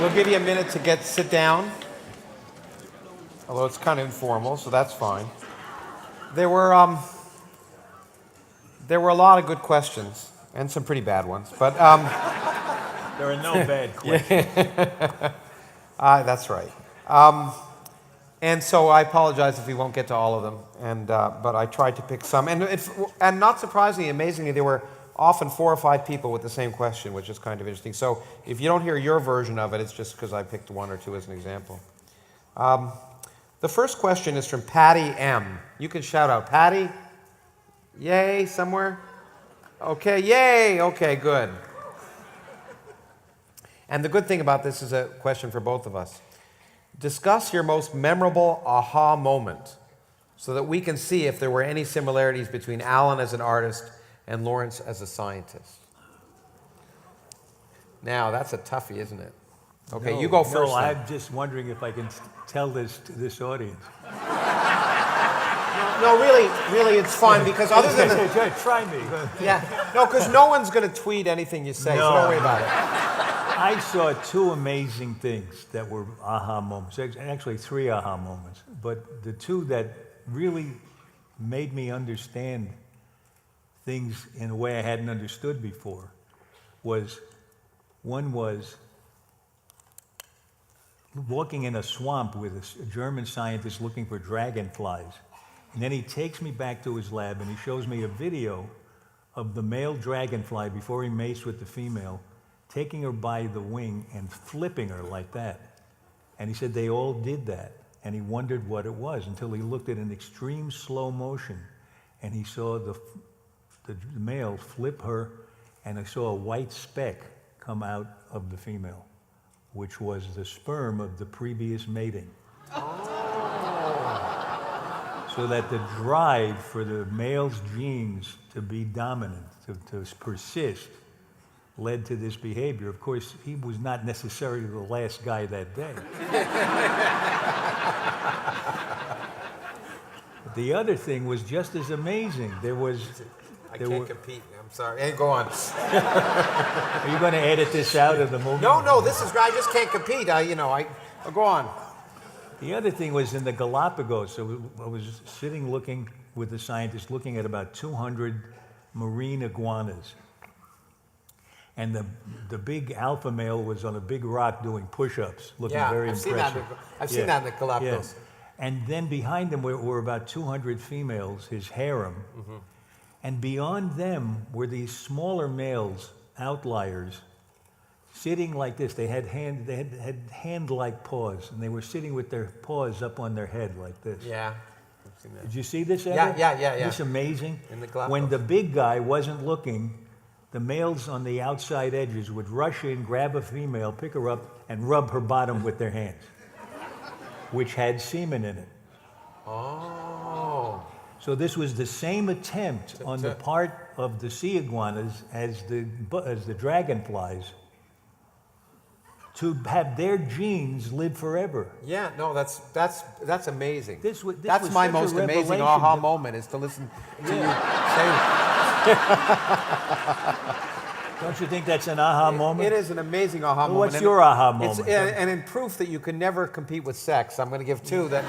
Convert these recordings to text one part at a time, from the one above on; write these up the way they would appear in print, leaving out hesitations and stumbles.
we'll give you a minute to sit down. Although it's kind of informal, so that's fine. There were a lot of good questions and some pretty bad ones, but there are no bad questions. that's right. And so I apologize if we won't get to all of them, but I tried to pick some. And not surprisingly, amazingly, there were often 4 or 5 people with the same question, which is kind of interesting. So if you don't hear your version of it, it's just because I picked 1 or 2 as an example. The first question is from Patty M. You can shout out, Patty. Yay, somewhere? Okay, yay, okay, good. And the good thing about this is a question for both of us. Discuss your most memorable aha moment so that we can see if there were any similarities between Alan as an artist and Lawrence as a scientist. Now, that's a toughie, isn't it? Okay, you go first. No, I'm just wondering if I can tell this to this audience. No, really, it's fine because other than try me. Yeah, no, because no one's going to tweet anything you say, so don't worry about it. I saw 2 amazing things that were aha moments. Actually, 3 aha moments, but the 2 that really made me understand things in a way I hadn't understood before was walking in a swamp with a German scientist looking for dragonflies. And then he takes me back to his lab and he shows me a video of the male dragonfly before he mates with the female, taking her by the wing and flipping her like that. And he said they all did that. And he wondered what it was until he looked at an extreme slow motion and he saw the male flip her and I saw a white speck come out of the female, which was the sperm of the previous mating. So that the drive for the male's genes to be dominant, to persist, led to this behavior. Of course, he was not necessarily the last guy that day. But the other thing was just as amazing. I can't compete. I'm sorry. Hey, go on. Are you going to edit this out of the movie? No, this is. I just can't compete. Go on. The other thing was in the Galapagos. So I was sitting looking with the scientists, looking at about 200 marine iguanas. And the big alpha male was on a big rock doing push-ups, looking very impressive. I've seen that in the Galapagos. Yeah. And then behind them were about 200 females, his harem. Mm-hmm. And beyond them were these smaller males, outliers, sitting like this. They had hand-like paws, and they were sitting with their paws up on their head like this. Yeah, I've seen that. Did you see this, Ever? Yeah. Isn't this amazing? In the Galapagos. When the big guy wasn't looking, the males on the outside edges would rush in, grab a female, pick her up, and rub her bottom with their hands, which had semen in it. Oh. So this was the same attempt on the part of the sea iguanas as the dragonflies to have their genes live forever. Yeah, no, that's amazing. This that's was my such most a amazing aha moment is to listen to you say Don't you think that's an aha moment? It is an amazing aha moment. What's your aha moment? And in proof that you can never compete with sex, I'm going to give 2 that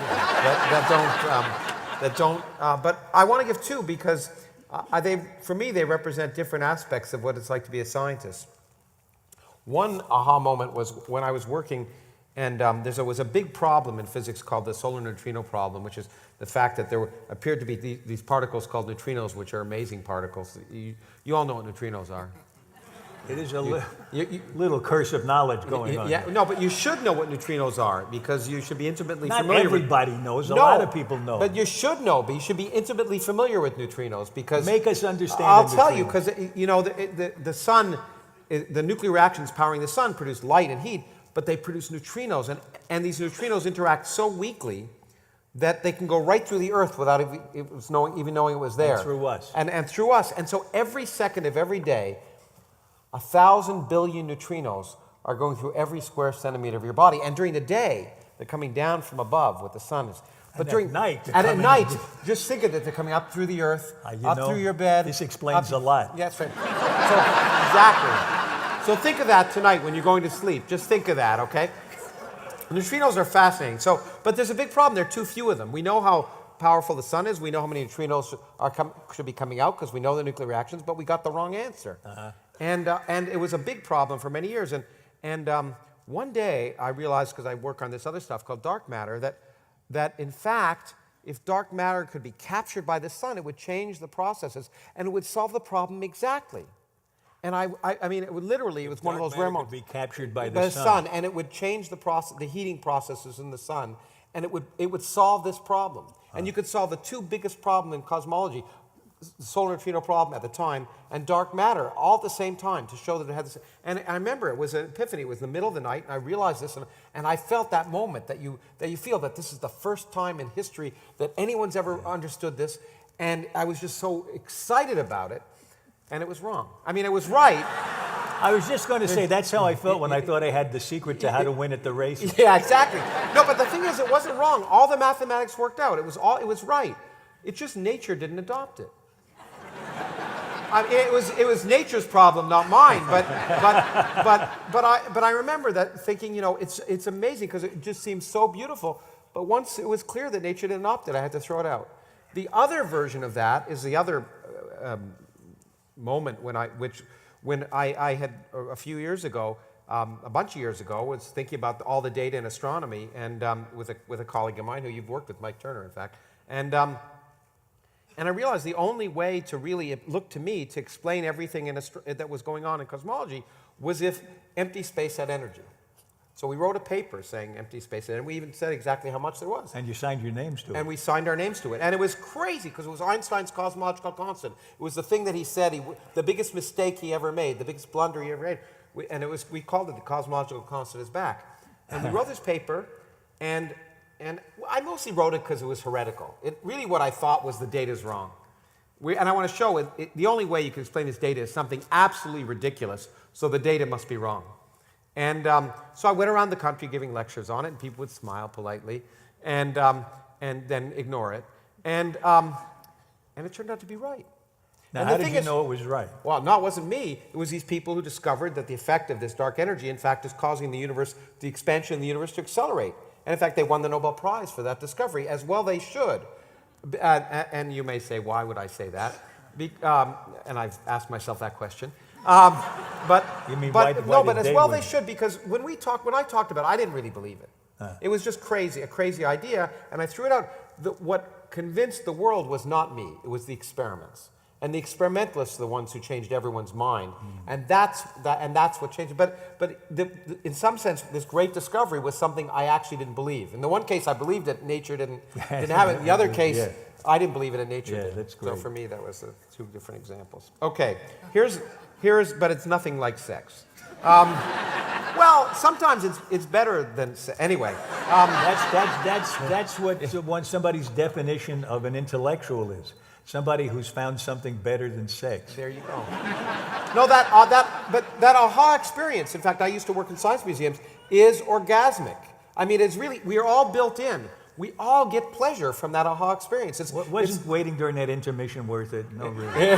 don't. But I want to give 2 because for me they represent different aspects of what it's like to be a scientist. One aha moment was when I was working, and there was a big problem in physics called the solar neutrino problem, which is the fact that there appeared to be these particles called neutrinos, which are amazing particles. You all know what neutrinos are. It is a little curse of knowledge going on. Yeah, no, but you should know what neutrinos are because you should be intimately Not familiar with. Not everybody knows. A lot of people know. But you should know. But you should be intimately familiar with neutrinos because. Make us understand. I'll tell you because the sun, the nuclear reactions powering the sun produce light and heat, but they produce neutrinos, and these neutrinos interact so weakly that they can go right through the Earth without even knowing it was there. And through us. And through us. And so every second of every day, 1,000 billion neutrinos are going through every square centimeter of your body. And during the day, they're coming down from above with the sun. But during night, at night, just think of it, they're coming up through the Earth, up through your bed. This explains a lot. Yeah, that's right. So, exactly. So think of that tonight when you're going to sleep. Just think of that, okay? Neutrinos are fascinating. But there's a big problem. There are too few of them. We know how powerful the sun is. We know how many neutrinos should be coming out because we know the nuclear reactions, but we got the wrong answer. And it was a big problem for many years. And one day I realized, because I work on this other stuff called dark matter, that in fact, if dark matter could be captured by the sun, it would change the processes and it would solve the problem exactly. And I mean, it would literally, it was one of those rare moments. Be captured by the sun, and it would change the heating processes in the sun, and it would solve this problem. And you could solve the two biggest problems in cosmology, the solar neutrino problem at the time, and dark matter, all at the same time, to show that it had this. And I remember it was an epiphany. It was the middle of the night, and I realized this, and I felt that moment that you feel that this is the first time in history that anyone's ever understood this, and I was just so excited about it. And it was wrong. I mean, it was right. I was just going to say, that's how I felt when I thought I had the secret to how to win at the races. Yeah, exactly. No, but the thing is, it wasn't wrong. All the mathematics worked out. It was right. It's just nature didn't adopt it. I mean, it was nature's problem, not mine. But I remember that thinking, you know, it's amazing because it just seems so beautiful. But once it was clear that nature didn't adopt it, I had to throw it out. The other version of that is the other moment when I had a few years ago, a bunch of years ago, was thinking about all the data in astronomy, and with a colleague of mine who you've worked with, Mike Turner, in fact, and I realized the only way to really, it looked to me, to explain everything that was going on in cosmology was if empty space had energy. So we wrote a paper saying empty space, and we even said exactly how much there was. And you signed your names to it. And we signed our names to it. And it was crazy, because it was Einstein's cosmological constant. It was the thing that he said, the biggest mistake he ever made, the biggest blunder he ever made. We called it the cosmological constant is back. And we wrote this paper, and I mostly wrote it because it was heretical. Really what I thought was the data's wrong. And I want to show it, the only way you can explain this data is something absolutely ridiculous, so the data must be wrong. And so I went around the country giving lectures on it, and people would smile politely and then ignore it. And it turned out to be right. Now, how did you know it was right? Well, no, it wasn't me. It was these people who discovered that the effect of this dark energy, in fact, is causing the expansion of the universe to accelerate. And in fact, they won the Nobel Prize for that discovery, as well they should. And you may say, why would I say that? And I've asked myself that question. But as well they should, because when I talked about it, I didn't really believe it. It was just a crazy idea, and I threw it out. What convinced the world was not me; it was the experiments, and the experimentalists are the ones who changed everyone's mind, and that's what changed it. But in some sense, this great discovery was something I actually didn't believe. In the one case, I believed it; nature didn't have it. In the other case, I didn't believe it, and nature did. That's great. So for me, that was two different examples. Okay, but it's nothing like sex. Well, sometimes it's better than anyway. That's what somebody's definition of an intellectual is. Somebody who's found something better than sex. There you go. No, but that aha experience. In fact, I used to work in science museums. Is orgasmic. I mean, it's really, we are all built in. We all get pleasure from that aha experience. Wasn't waiting during that intermission worth it? No, really.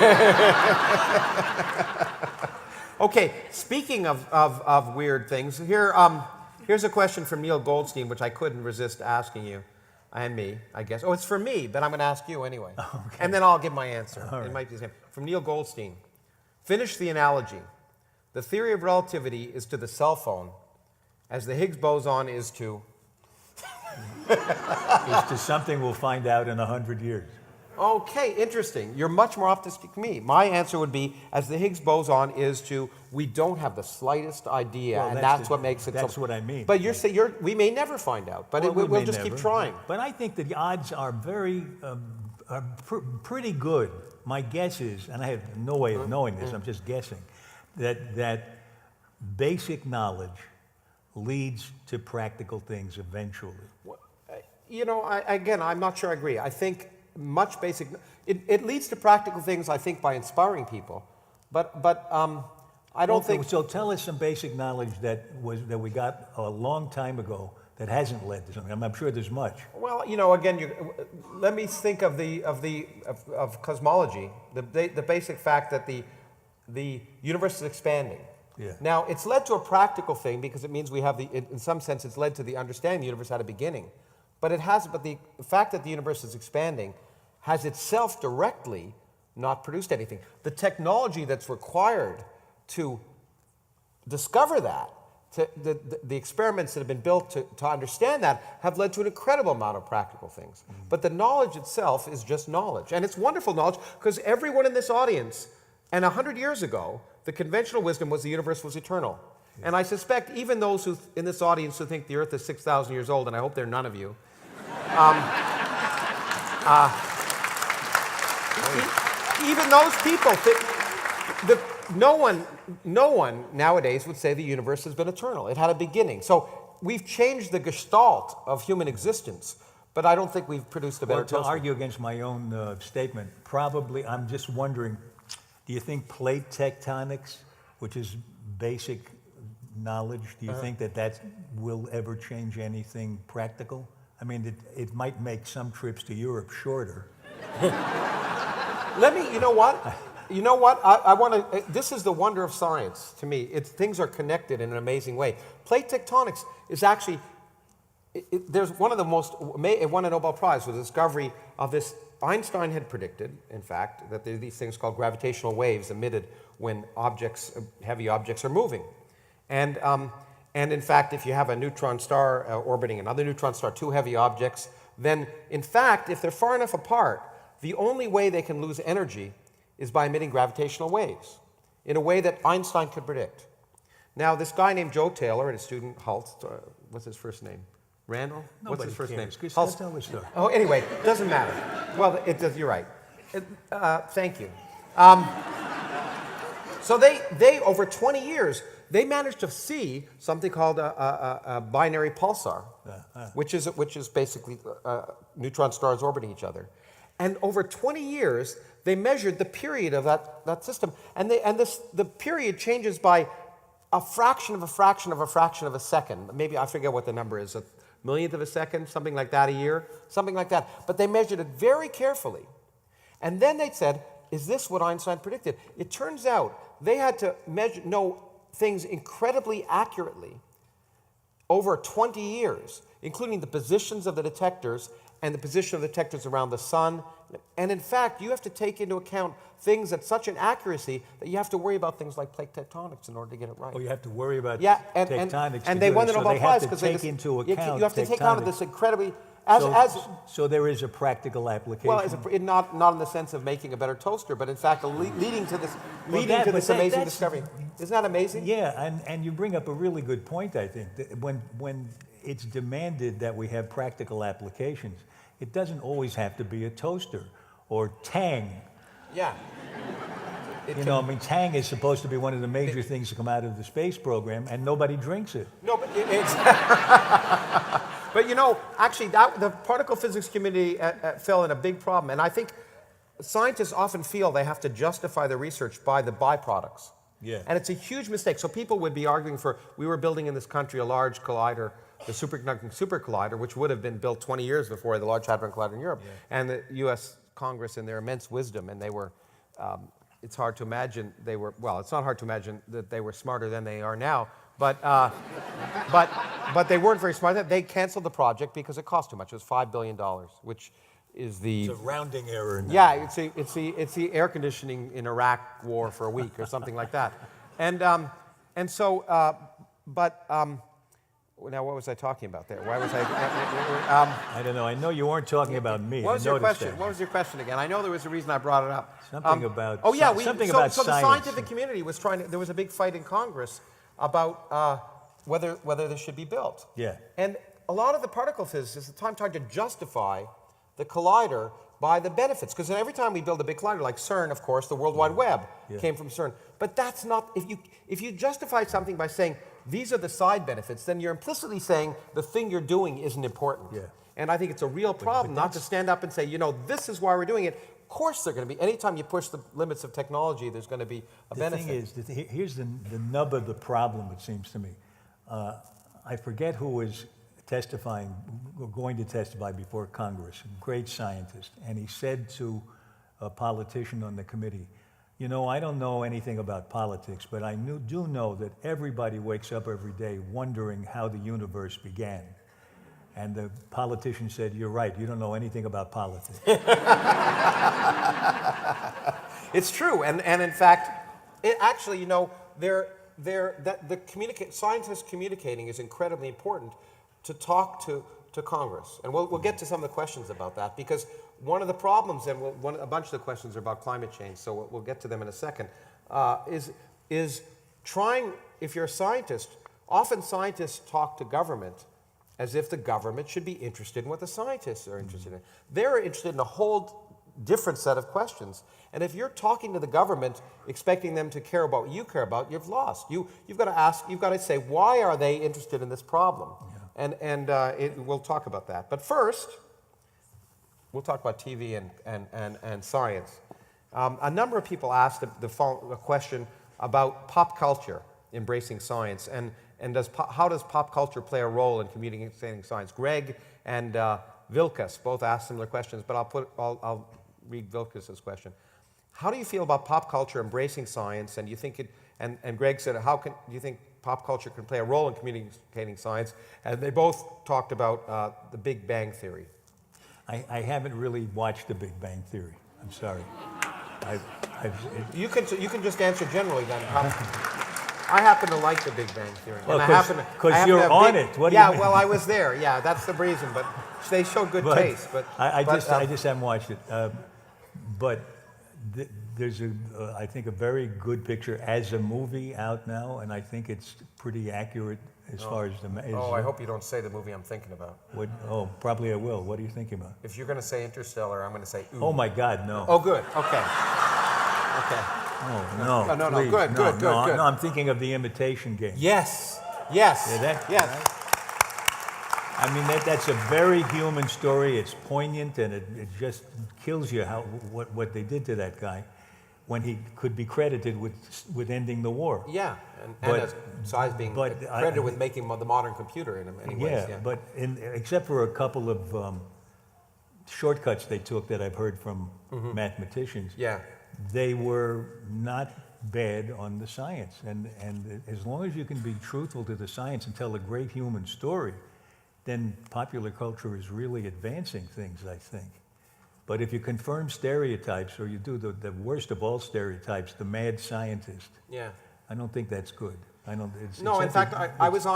Okay, speaking of weird things, here's a question from Neil Goldstein, which I couldn't resist asking you, and me, I guess. Oh, it's for me, but I'm going to ask you anyway. Okay. And then I'll give my answer. All right. It might be the same. From Neil Goldstein. Finish the analogy. The theory of relativity is to the cell phone as the Higgs boson is to... It's to something we'll find out in 100 years. Okay, interesting. You're much more optimistic than me. My answer would be, as the Higgs boson is to, we don't have the slightest idea, well, and that's what makes it. That's what I mean. But we may never find out, but we'll just keep trying. But I think that the odds are pretty good. My guess is, and I have no way of knowing this, I'm just guessing, that basic knowledge leads to practical things eventually. You know, I'm not sure I agree. I think much basic, it leads to practical things, I think, by inspiring people. But I don't think... So tell us some basic knowledge that we got a long time ago that hasn't led to something. I'm sure there's much. Well, you know, again, let me think of cosmology, the basic fact that the universe is expanding. Yeah. Now, it's led to a practical thing because it means we have in some sense, it's led to the understanding the universe had a beginning. But the fact that the universe is expanding has itself directly not produced anything. The technology that's required to discover that, the experiments that have been built to understand that have led to an incredible amount of practical things. But the knowledge itself is just knowledge. And it's wonderful knowledge because everyone in this audience, and 100 years ago, the conventional wisdom was the universe was eternal. Yeah. And I suspect even those in this audience who think the Earth is 6,000 years old, and I hope they're none of you, even those people think that no one nowadays would say the universe has been eternal. It had a beginning. So we've changed the gestalt of human existence, but I don't think we've produced a better toaster. To argue against my own statement, probably, I'm just wondering, do you think plate tectonics, which is basic knowledge, do you think that will ever change anything practical? I mean, it might make some trips to Europe shorter. You know what? I want to, this is the wonder of science to me. Things are connected in an amazing way. Plate tectonics is actually, there's one of the most, it won a Nobel Prize for the discovery of this. Einstein had predicted, in fact, that there are these things called gravitational waves emitted when heavy objects are moving. And in fact, if you have a neutron star orbiting another neutron star, two heavy objects, then in fact, if they're far enough apart, the only way they can lose energy is by emitting gravitational waves in a way that Einstein could predict. Now, this guy named Joe Taylor and his student Hulst, what's his first name? Randall? Nobody What's his first cares. name? Hulst. Tell the story. Oh, anyway, doesn't matter. Well, you're right. Thank you. So they over 20 years, they managed to see something called a binary pulsar, which is basically neutron stars orbiting each other. And over 20 years, they measured the period of that system. And the period changes by a fraction of a fraction of a fraction of a second. Maybe, I forget what the number is, a millionth of a second, something like that a year, something like that. But they measured it very carefully. And then they said, is this what Einstein predicted? It turns out they had to know things incredibly accurately over 20 years, including the positions of the detectors and the position of the detectors around the sun. And in fact, you have to take into account things at such an accuracy that you have to worry about things like plate tectonics in order to get it right. Oh, you have to worry about tectonics. And they won the Nobel Prize because they have to take into account you have to take on this incredibly so there is a practical application. Well, not in the sense of making a better toaster, but in fact leading to this amazing discovery. Isn't that amazing? Yeah, and you bring up a really good point, I think. That when it's demanded that we have practical applications, it doesn't always have to be a toaster or Tang. Yeah. Tang is supposed to be one of the major things to come out of the space program, and nobody drinks it. No, but but actually, the particle physics community fell in a big problem, and I think scientists often feel they have to justify their research by the byproducts. Yeah. And it's a huge mistake. So people would be arguing we were building in this country a large collider, the superconducting super collider, which would have been built 20 years before the Large Hadron Collider in Europe. Yeah. And the U.S. Congress, in their immense wisdom, and they were, it's hard to imagine it's not hard to imagine that they were smarter than they are now, but they weren't very smart. They canceled the project because it cost too much. It was $5 billion, which is It's a rounding error. Now. Yeah, it's the air conditioning in Iraq war for a week or something like that. Now, what was I talking about there? Why was I? I don't know. I know you weren't talking about me. What was your question? What was your question again? I know there was a reason I brought it up. Something about. Oh yeah, something about so science. The scientific community was there was a big fight in Congress about whether this should be built. Yeah. And a lot of the particle physicists at the time tried to justify the collider by the benefits, because every time we build a big collider, like CERN, of course, the World Wide Web came from CERN. But that's not, if you justify something by saying these are the side benefits, then you're implicitly saying the thing you're doing isn't important. Yeah. And I think it's a real problem not to stand up and say, this is why we're doing it. Of course they're going to be. Anytime you push the limits of technology, there's going to be a benefit. The thing is, here's the nub of the problem, it seems to me. I forget who was testifying, or going to testify before Congress, a great scientist, and he said to a politician on the committee, You know, I don't know anything about politics, but I do know that everybody wakes up every day wondering how the universe began. And the politician said, "You're right, you don't know anything about politics." It's true, and in fact, it actually, you know, scientists communicating is incredibly important to talk to Congress, and we'll get to some of the questions about that, because one of the problems, and a bunch of the questions are about climate change, so we'll get to them in a second, is trying, if you're a scientist, often scientists talk to government as if the government should be interested in what the scientists are interested in. They're interested in a whole different set of questions. And if you're talking to the government expecting them to care about what you care about, you've lost. You've got to ask, you've got to say, why are they interested in this problem? Yeah. We'll talk about that. But first, we'll talk about TV and science. A number of people asked a question about pop culture embracing science, and how does pop culture play a role in communicating science? Greg and Vilkas both asked similar questions, but I'll read Vilkas's question. How do you feel about pop culture embracing science? And you think it? And Greg said, do you think pop culture can play a role in communicating science? And they both talked about the Big Bang Theory. I haven't really watched The Big Bang Theory. I'm sorry. You can just answer generally then. I happen to like The Big Bang Theory. Well, because you're on it. What do you mean? Well, I was there. Yeah, that's the reason. But they show good taste. But I just haven't watched it. There's I think a very good picture as a movie out now, and I think it's pretty accurate as far as the. I hope you don't say the movie I'm thinking about. Probably I will. What are you thinking about? If you're going to say Interstellar, I'm going to say ooh. Oh my God, no. Oh, good. Okay. Oh no. No. Please, Good. No, I'm thinking of The Imitation Game. Yes. Yeah, yes. Right? I mean, that's a very human story. It's poignant, and it just kills you what they did to that guy when he could be credited with ending the war. Yeah, and besides being credited with making the modern computer in many ways. Yeah, but except for a couple of shortcuts they took that I've heard from mathematicians, they were not bad on the science. And as long as you can be truthful to the science and tell a great human story, then popular culture is really advancing things, I think. But if you confirm stereotypes, or you do the worst of all stereotypes, the mad scientist, I don't think that's good. In fact, I was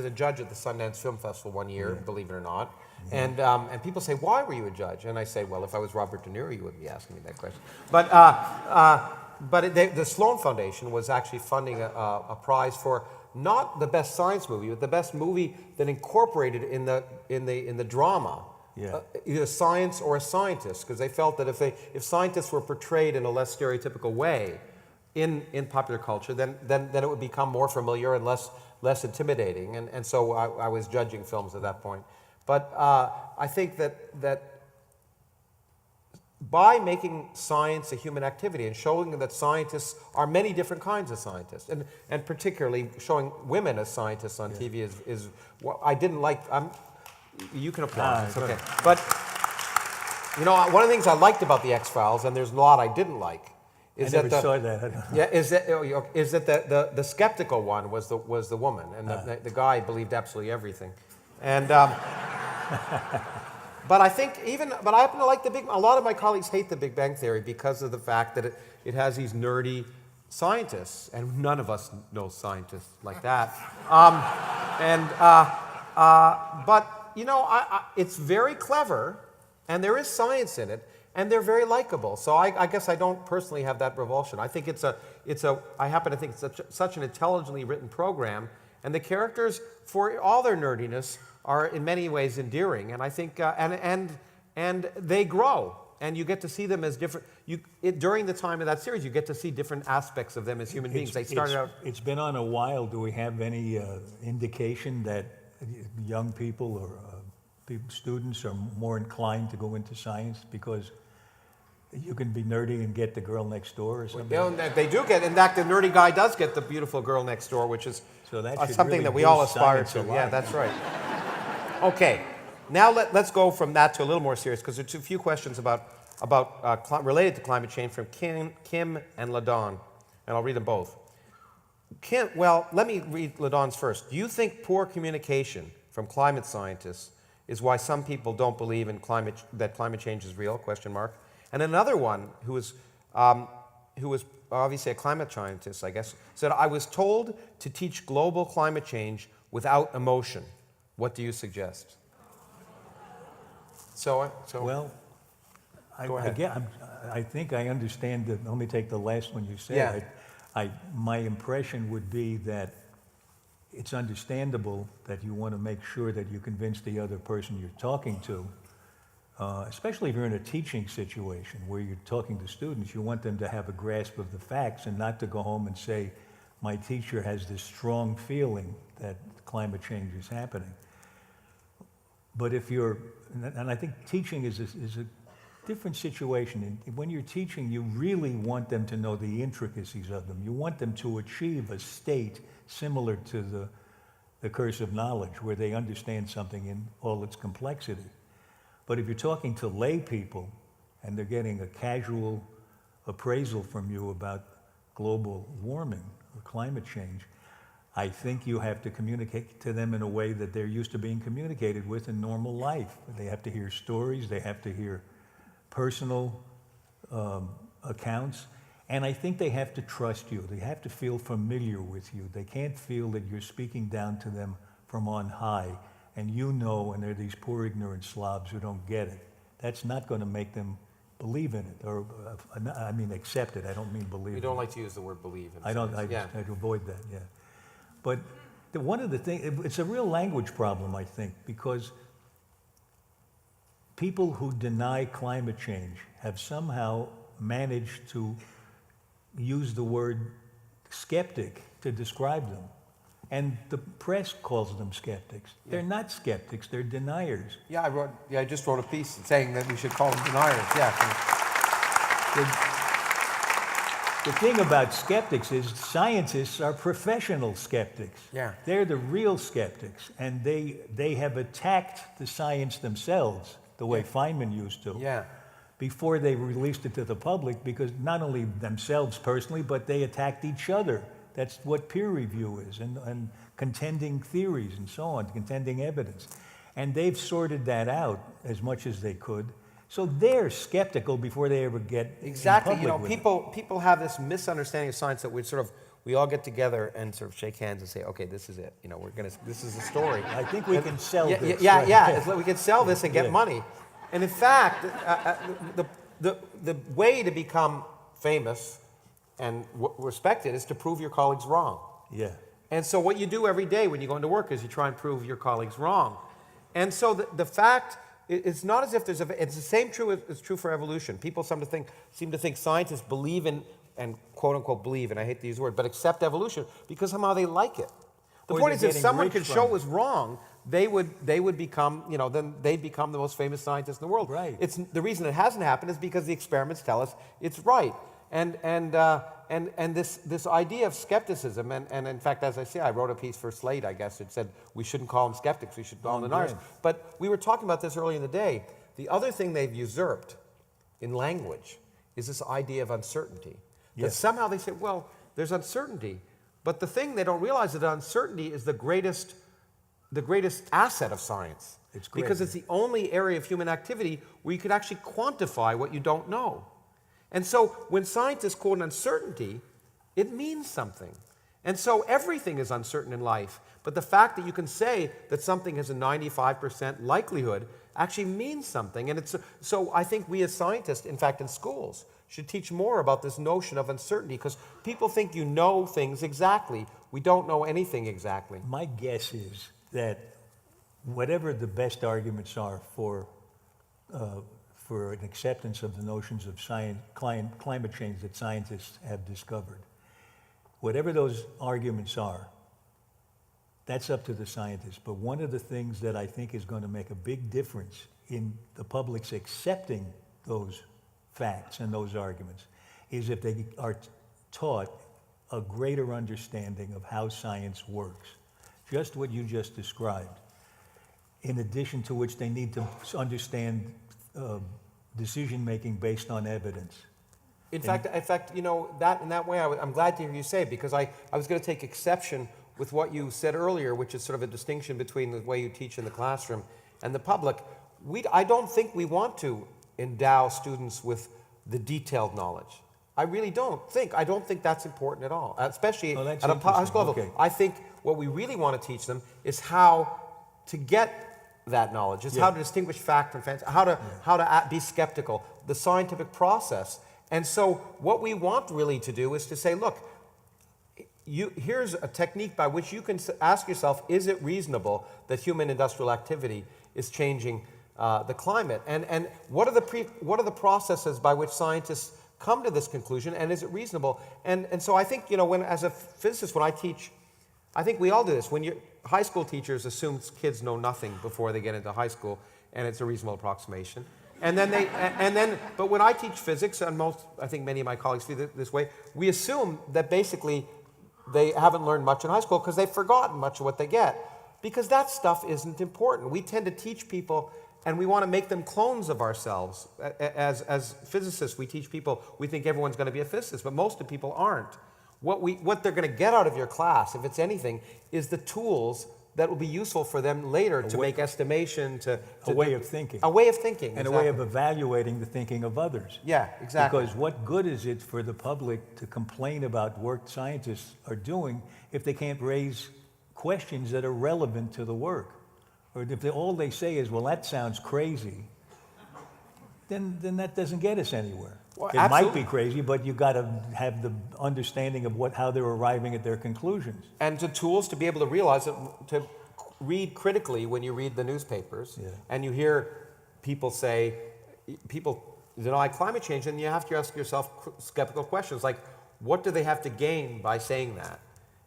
a judge at the Sundance Film Festival one year, believe it or not. And people say, why were you a judge? And I say, well, if I was Robert De Niro, you wouldn't be asking me that question. But the Sloan Foundation was actually funding a prize for not the best science movie, but the best movie that incorporated in the drama either science or a scientist, because they felt that if scientists were portrayed in a less stereotypical way in popular culture, then it would become more familiar and less intimidating. And so I was judging films at that point. But I think that by making science a human activity and showing that scientists are many different kinds of scientists, and particularly showing women as scientists on TV is what I didn't like. You can applaud. It's okay. But you know, one of the things I liked about the X-Files, and there's a lot I didn't like, is that the skeptical one was the woman, and the guy believed absolutely everything, and. But I think I happen to like a lot of my colleagues hate the Big Bang Theory because of the fact that it has these nerdy scientists, and none of us know scientists like that. But you know, it's very clever, and there is science in it, and they're very likable. So I guess I don't personally have that revulsion. I think I happen to think it's such an intelligently written program, and the characters, for all their nerdiness, are in many ways endearing, and I think and they grow, and you get to see them as different. During the time of that series, you get to see different aspects of them as human beings. They started out. It's been on a while. Do we have any indication that young people or students are more inclined to go into science because you can be nerdy and get the girl next door or something? Well, they do get. In fact, the nerdy guy does get the beautiful girl next door, which is something really that we all boost aspire science to. a lot. Yeah, that's right. Okay, now let's go from that to a little more serious, because there's a few questions about about related to climate change from Kim and Ladon, and I'll read them both. Kim, well, let me read Ladon's first. Do you think poor communication from climate scientists is why some people don't believe in that climate change is real? Question mark. And another one who was obviously a climate scientist, I guess, said, I was told to teach global climate change without emotion. What do you suggest? Well, Go ahead. I think I understand that. Let me take the last one you said. Yeah. My impression would be that it's understandable that you want to make sure that you convince the other person you're talking to, especially if you're in a teaching situation where you're talking to students. You want them to have a grasp of the facts and not to go home and say, my teacher has this strong feeling that climate change is happening. But if you're, and I think teaching is a different situation. And when you're teaching, you really want them to know the intricacies of them. You want them to achieve a state similar to the curse of knowledge, where they understand something in all its complexity. But if you're talking to lay people and they're getting a casual appraisal from you about global warming or climate change, I think you have to communicate to them in a way that they're used to being communicated with in normal life. They have to hear stories, they have to hear personal accounts, and I think they have to trust you. They have to feel familiar with you. They can't feel that you're speaking down to them from on high, and you know, and they're these poor ignorant slobs who don't get it. That's not going to make them believe in it, or I mean accept it. I don't mean believe. We don't like to use the word believe. I avoid that, yeah. But one of the things, it's a real language problem, I think, because people who deny climate change have somehow managed to use the word skeptic to describe them. And the press calls them skeptics. Yeah. They're not skeptics, they're deniers. Yeah, I just wrote a piece saying that we should call them deniers, yeah. The thing about skeptics is scientists are professional skeptics. Yeah. They're the real skeptics, and they have attacked the science themselves the way Feynman used to. Yeah. Before they released it to the public, because not only themselves personally, but they attacked each other. That's what peer review is, and contending theories and so on, contending evidence. And they've sorted that out as much as they could. So they're skeptical before they ever get exactly. In You know, public people have this misunderstanding of science that we all get together and sort of shake hands and say, okay, this is it. You know, this is the story. I think we can sell this. Yeah. We can sell this and get money. And in fact, the way to become famous and respected is to prove your colleagues wrong. Yeah. And so what you do every day when you go into work is you try and prove your colleagues wrong. And so the fact, it's not as if it's the same is true for evolution. People seem to think scientists believe in, and quote unquote believe, and I hate to use the word, but accept evolution because somehow they like it. The point is, if someone could show it was wrong, they would become, then they'd become the most famous scientists in the world. Right. The reason it hasn't happened is because the experiments tell us it's right. And this idea of skepticism, and in fact, as I say, I wrote a piece for Slate, I guess. It said we shouldn't call them skeptics, we should call them deniers. But we were talking about this earlier in the day. The other thing they've usurped in language is this idea of uncertainty. That somehow they say, well, there's uncertainty. But the thing they don't realize is that uncertainty is the greatest asset of science. It's great. Because it's the only area of human activity where you could actually quantify what you don't know. And so when scientists quote an uncertainty, it means something. And so everything is uncertain in life. But the fact that you can say that something has a 95% likelihood actually means something. And so I think we as scientists, in fact in schools, should teach more about this notion of uncertainty, because people think you know things exactly. We don't know anything exactly. My guess is that whatever the best arguments are for an acceptance of the notions of climate change that scientists have discovered, whatever those arguments are, that's up to the scientists. But one of the things that I think is going to make a big difference in the public's accepting those facts and those arguments is if they are taught a greater understanding of how science works. Just what you just described. In addition to which they need to understand decision-making based on evidence. In fact, you know, in that way, I'm glad to hear you say it, because I was going to take exception with what you said earlier, which is sort of a distinction between the way you teach in the classroom and the public. I don't think we want to endow students with the detailed knowledge. I really don't think. I don't think that's important at all, especially at a high school level. Okay. I think what we really want to teach them is how to get that knowledge, is how to distinguish fact from fancy, how to be skeptical, the scientific process. And so what we want really to do is to say, look, here's a technique by which you can ask yourself, is it reasonable that human industrial activity is changing the climate? And what are the processes by which scientists come to this conclusion, and is it reasonable? And so I think, you know, as a physicist, when I teach, I think we all do this. High school teachers assume kids know nothing before they get into high school, and it's a reasonable approximation. And then but when I teach physics, and I think many of my colleagues feel this way, we assume that basically they haven't learned much in high school because they've forgotten much of what they get, because that stuff isn't important. We tend to teach people, and we want to make them clones of ourselves. As physicists, we teach people, we think everyone's going to be a physicist, but most of the people aren't. What they're going to get out of your class, if it's anything, is the tools that will be useful for them later to make estimation, a way of thinking. A way of thinking, and a way of evaluating the thinking of others. Yeah, exactly. Because what good is it for the public to complain about work scientists are doing if they can't raise questions that are relevant to the work? Or if all they say is, well, that sounds crazy, then that doesn't get us anywhere. Well, it might be crazy, but you got to have the understanding of how they're arriving at their conclusions. And the tools to be able to realize it, to read critically when you read the newspapers, and you hear people deny climate change, and you have to ask yourself skeptical questions like, what do they have to gain by saying that?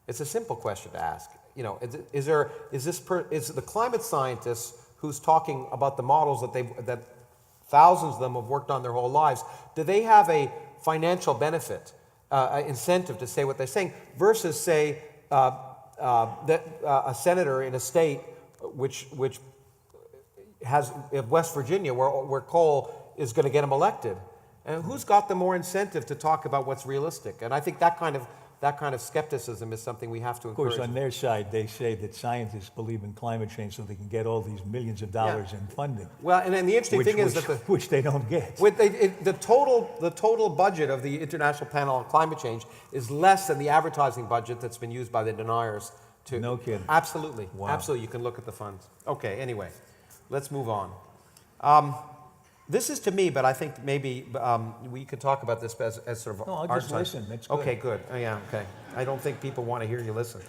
It's a simple question to ask. You know, is the climate scientist who's talking about the models that thousands of them have worked on their whole lives, do they have a financial benefit, incentive to say what they're saying, versus say a senator in a state which has West Virginia where coal is going to get him elected, and who's got the more incentive to talk about what's realistic? And I think that kind of skepticism is something we have to encourage. Of course, on their side, they say that scientists believe in climate change so they can get all these millions of dollars in funding. Well, and then the interesting thing is that which they don't get. The total budget of the International Panel on Climate Change is less than the advertising budget that's been used by the deniers. No kidding. Absolutely. Wow. Absolutely. You can look at the funds. Okay, anyway, let's move on. This is to me, but I think maybe we could talk about this as sort of No, I'll art just science. listen. That's good. Okay, good. Oh, yeah, okay. I don't think people want to hear you listen.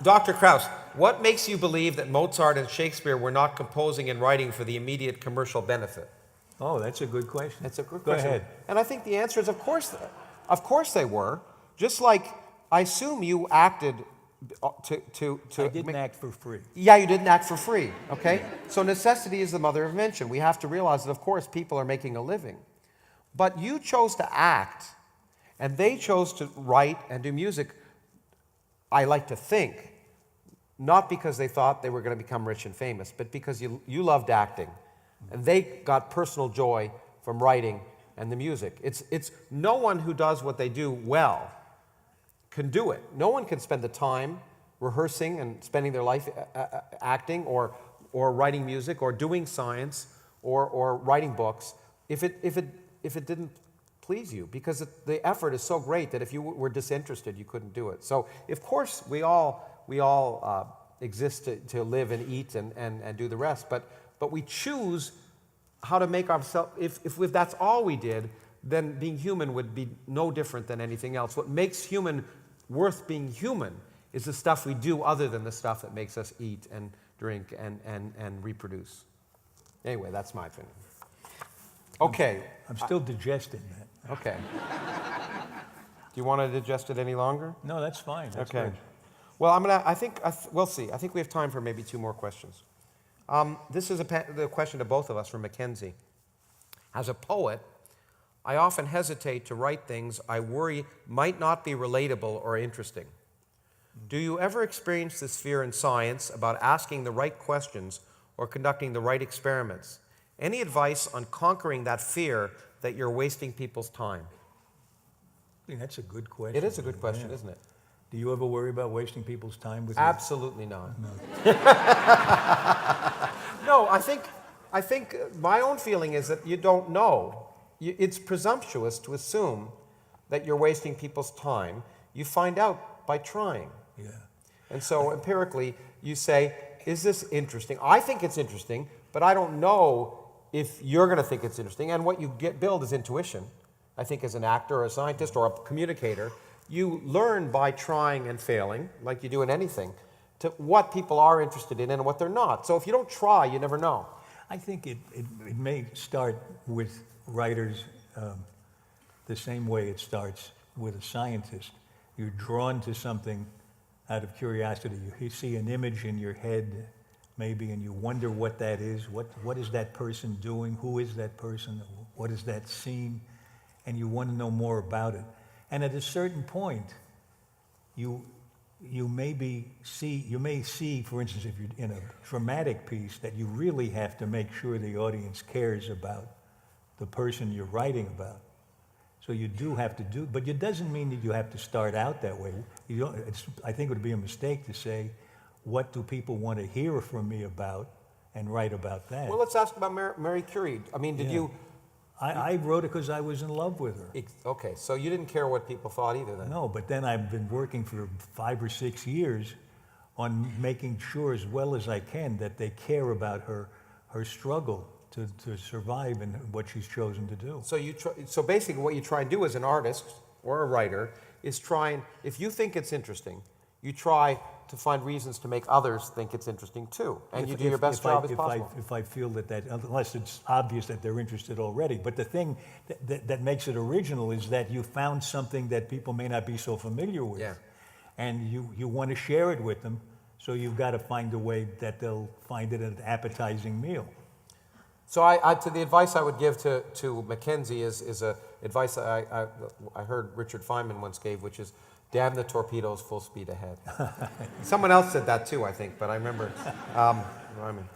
Dr. Krauss, what makes you believe that Mozart and Shakespeare were not composing and writing for the immediate commercial benefit? Oh, that's a good question. That's a good Go question. ahead. And I think the answer is, of course they were. Just like I assume you acted I didn't act for free. Yeah, you didn't act for free, okay? So necessity is the mother of invention. We have to realize that, of course, people are making a living. But you chose to act, and they chose to write and do music, I like to think, not because they thought they were going to become rich and famous, but because you loved acting. And they got personal joy from writing and the music. It's no one who does what they do well can do it. No one can spend the time rehearsing and spending their life acting or writing music or doing science or writing books if it didn't please you, because the effort is so great that if you were disinterested, you couldn't do it. So, of course, we all exist to live and eat and do the rest, but we choose how to make ourselves. If that's all we did, then being human would be no different than anything else. What makes human worth being human is the stuff we do other than the stuff that makes us eat and drink and reproduce. Anyway, that's my opinion. Okay. I'm still digesting that. Okay. Do you want to digest it any longer? No, that's fine. That's okay. good. Well, we'll see. I think we have time for maybe 2 more questions. This is the question to both of us from Mackenzie. As a poet, I often hesitate to write things I worry might not be relatable or interesting. Do you ever experience this fear in science about asking the right questions or conducting the right experiments? Any advice on conquering that fear that you're wasting people's time? I mean, that's a good question. It is a good question, Yeah. isn't it? Do you ever worry about wasting people's time with your... Absolutely not. No, I think my own feeling is that you don't know. It's presumptuous to assume that you're wasting people's time. You find out by trying. Yeah. And so empirically, you say, is this interesting? I think it's interesting, but I don't know if you're going to think it's interesting. And what you build is intuition. I think as an actor or a scientist or a communicator, you learn by trying and failing, like you do in anything, to what people are interested in and what they're not. So if you don't try, you never know. I think it may start with writers the same way it starts with a scientist. You're drawn to something out of curiosity. You see an image in your head, maybe, and you wonder what that is. What is that person doing? Who is that person? What is that scene? And you want to know more about it. And at a certain point, you may see, for instance, if you're in a dramatic piece, that you really have to make sure the audience cares about the person you're writing about. So you do have to do, but it doesn't mean that you have to start out that way. I think it would be a mistake to say, what do people want to hear from me about, and write about that. Well, let's ask about Marie Curie. I mean, did you... I wrote it because I was in love with her. Okay, so you didn't care what people thought either then? No, but then I've been working for 5 or 6 years on making sure as well as I can that they care about her struggle to survive and what she's chosen to do. So so basically what you try and do as an artist or a writer is if you think it's interesting, you try to find reasons to make others think it's interesting too. And you do your best job as possible. If I feel that, unless it's obvious that they're interested already. But the thing that makes it original is that you found something that people may not be so familiar with. Yeah. And you want to share it with them, so you've got to find a way that they'll find it an appetizing meal. So to the advice I would give to Mackenzie is advice I heard Richard Feynman once gave, which is, damn the torpedoes, full speed ahead. Someone else said that too, I think, but I remember.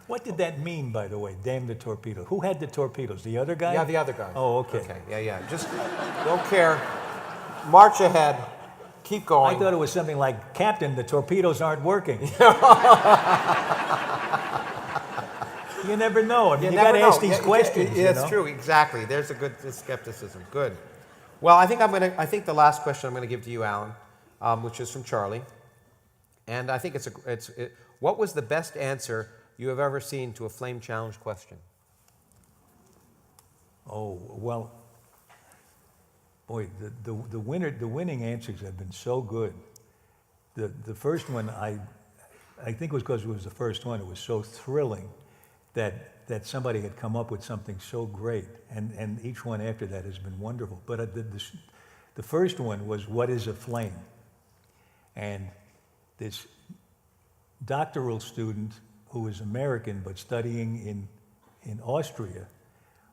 What did that mean, by the way, damn the torpedo? Who had the torpedoes? The other guy? Yeah, the other guy. Oh, okay. Okay, yeah. Just don't care. March ahead. Keep going. I thought it was something like, Captain, the torpedoes aren't working. You never know. I mean, you got to ask these questions. Yeah, that's true. Exactly. There's a good skepticism. Good. Well, I think the last question I'm going to give to you, Alan, which is from Charlie, and I think what was the best answer you have ever seen to a flame challenge question? Oh, well, boy, the winning answers have been so good. The first one, I think it was because it was the first one. It was so thrilling that somebody had come up with something so great, and each one after that has been wonderful. But the first one was, what is a flame? And this doctoral student who was American but studying in Austria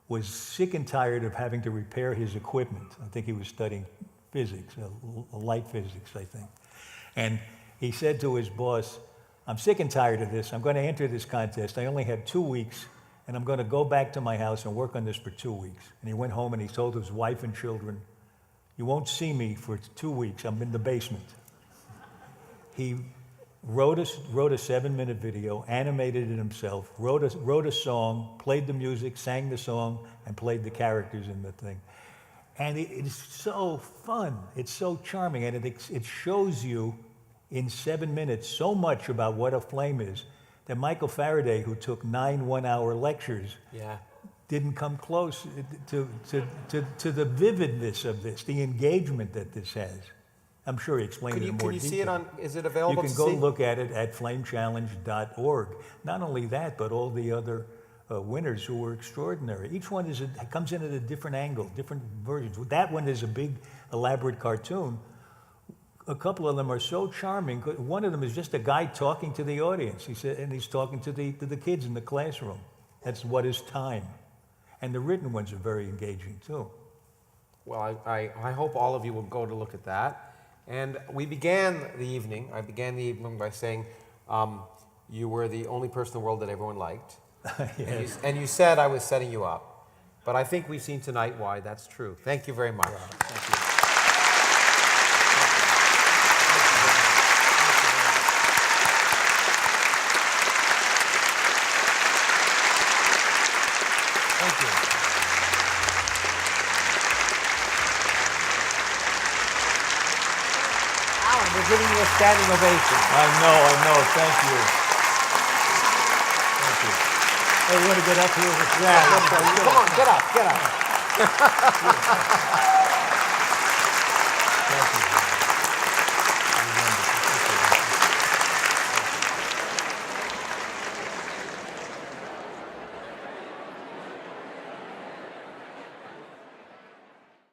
was sick and tired of having to repair his equipment. I think he was studying physics, light physics, I think. And he said to his boss, I'm sick and tired of this. I'm going to enter this contest. I only have 2 weeks, and I'm going to go back to my house and work on this for 2 weeks. And he went home and he told his wife and children, you won't see me for 2 weeks. I'm in the basement. He wrote a 7-minute video, animated it himself, wrote a song, played the music, sang the song, and played the characters in the thing. And it's so fun. It's so charming. And it shows you in 7 minutes so much about what a flame is that Michael Faraday, who took 9 one-hour lectures, didn't come close to the vividness of this, the engagement that this has. I'm sure he explained it in more detail. Can you see it is it available to see? You can go look at it at flamechallenge.org. Not only that, but all the other winners who were extraordinary. Each one comes in at a different angle, different versions. That one is a big, elaborate cartoon. A couple of them are so charming. One of them is just a guy talking to the audience. He said, and he's talking to the kids in the classroom. That's what is time. And the written ones are very engaging too. Well, I hope all of you will go to look at that. And I began the evening by saying, You were the only person in the world that everyone liked. Yes. And you said I was setting you up. But I think we've seen tonight why that's true. Thank you very much. Thank you. Thank you. Alan, we're giving you a standing ovation. I know, thank you. Thank you. Hey, you want to get up here? Yeah, come on, get up.